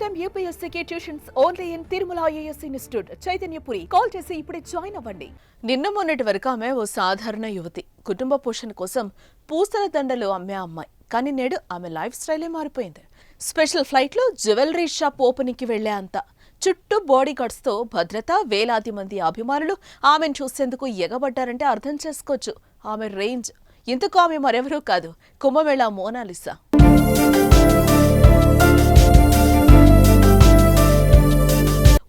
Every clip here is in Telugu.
టైమ్ యూపీఎస్సీకి tuitions only in Tirumala IAS institute Chaitanyapuri. Call చేసి ఇప్పుడే జాయిన్ అవ్వండి. నిన్న మొన్నటి వరకు ఆమె ఓ సాధారణ యువతి. కుటుంబ పోషణ కోసం పూసల దండలు అమ్మే అమ్మాయి. కానీ నేడు ఆమె లైఫ్ స్టైలే మారిపోయింది. స్పెషల్ ఫ్లైట్లో జ్యువెలరీ షాప్ ఓపెనింగ్కి వెళ్లే అంత. చుట్టూ బాడీ గార్డ్స్తో భద్రత, వేలాది మంది అభిమానులు ఆమెను చూసేందుకు ఎగబడ్డారంటే అర్థం చేసుకోవచ్చు ఆమె రేంజ్. ఇంతకు ఆమె మరెవరూ కాదు, కుంభమేళా మోనాలిసా.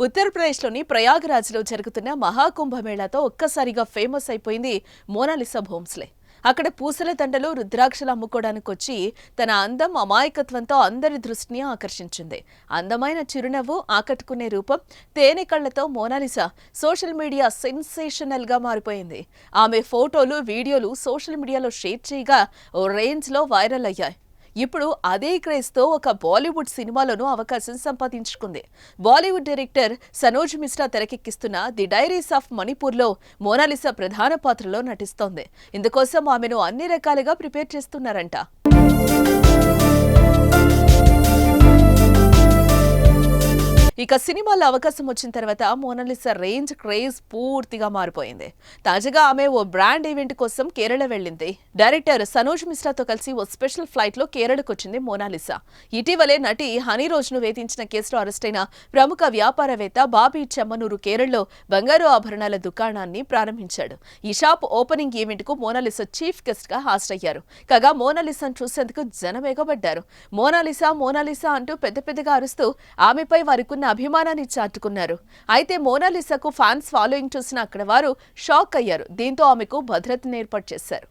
ఉత్తరప్రదేశ్లోని ప్రయాగరాజ్లో జరుగుతున్న మహాకుంభమేళాతో ఒక్కసారిగా ఫేమస్ అయిపోయింది మోనాలిసా భోంస్లే. అక్కడ పూసల దండలు, రుద్రాక్షలు అమ్ముకోవడానికి వచ్చి తన అందం, అమాయకత్వంతో అందరి దృష్టిని ఆకర్షించింది. అందమైన చిరునవ్వు, ఆకట్టుకునే రూపం, తేనె కళ్లతో మోనాలిసా సోషల్ మీడియా సెన్సేషనల్ గా మారిపోయింది. ఆమె ఫోటోలు, వీడియోలు సోషల్ మీడియాలో షేర్ చేయగా ఓ రేంజ్ లో వైరల్ అయ్యాయి. ఇప్పుడు అదే క్రేజ్తో ఒక బాలీవుడ్ సినిమాలోనూ అవకాశం సంపాదించుకుంది. బాలీవుడ్ డైరెక్టర్ సనోజ్ మిశ్రా తెరకెక్కిస్తున్న ది డైరీస్ ఆఫ్ మణిపూర్లో మోనాలిసా ప్రధాన పాత్రలో నటిస్తోంది. ఇందుకోసం ఆమెను అన్ని రకాలుగా ప్రిపేర్ చేస్తున్నారంట. ఇక సినిమాలో అవకాశం వచ్చిన తర్వాత మోనాలిసా రేంజ్, క్రేజ్ పూర్తిగా మారిపోయింది. తాజాగా ఆమె ఓ బ్రాండ్ ఈవెంట్ కోసం కేరళ వెళ్ళింది. డైరెక్టర్ సనోజ్ మిశ్రాతో కలిసి ఓ స్పెషల్ ఫ్లైట్ లో కేరళకు వచ్చింది మోనాలిసా. ఇటీవలే నటి హనీ రోజును వేధించిన కేసులో అరెస్టైన ప్రముఖ వ్యాపారవేత్త బాబీ చెమ్మనూరు కేరళలో బంగారు ఆభరణాల దుకాణాన్ని ప్రారంభించాడు. ఈ షాప్ ఓపెనింగ్ ఈవెంట్ కు మోనాలిసా చీఫ్ గెస్ట్ గా హాజరయ్యారు. కాగా మోనాలిసాను చూసేందుకు జనం ఎగబడ్డారు. మోనాలిసా మోనాలిసా అంటూ పెద్ద పెద్దగా అరుస్తూ ఆమెపై వారికున్న అభిమానాన్ని చాటుకున్నారు. అయితే మోనాలిసాకు ఫ్యాన్స్ ఫాలోయింగ్ చూసిన అక్కడ వారు షాక్ అయ్యారు. దీంతో ఆమెకు భద్రతను ఏర్పాటు చేశారు.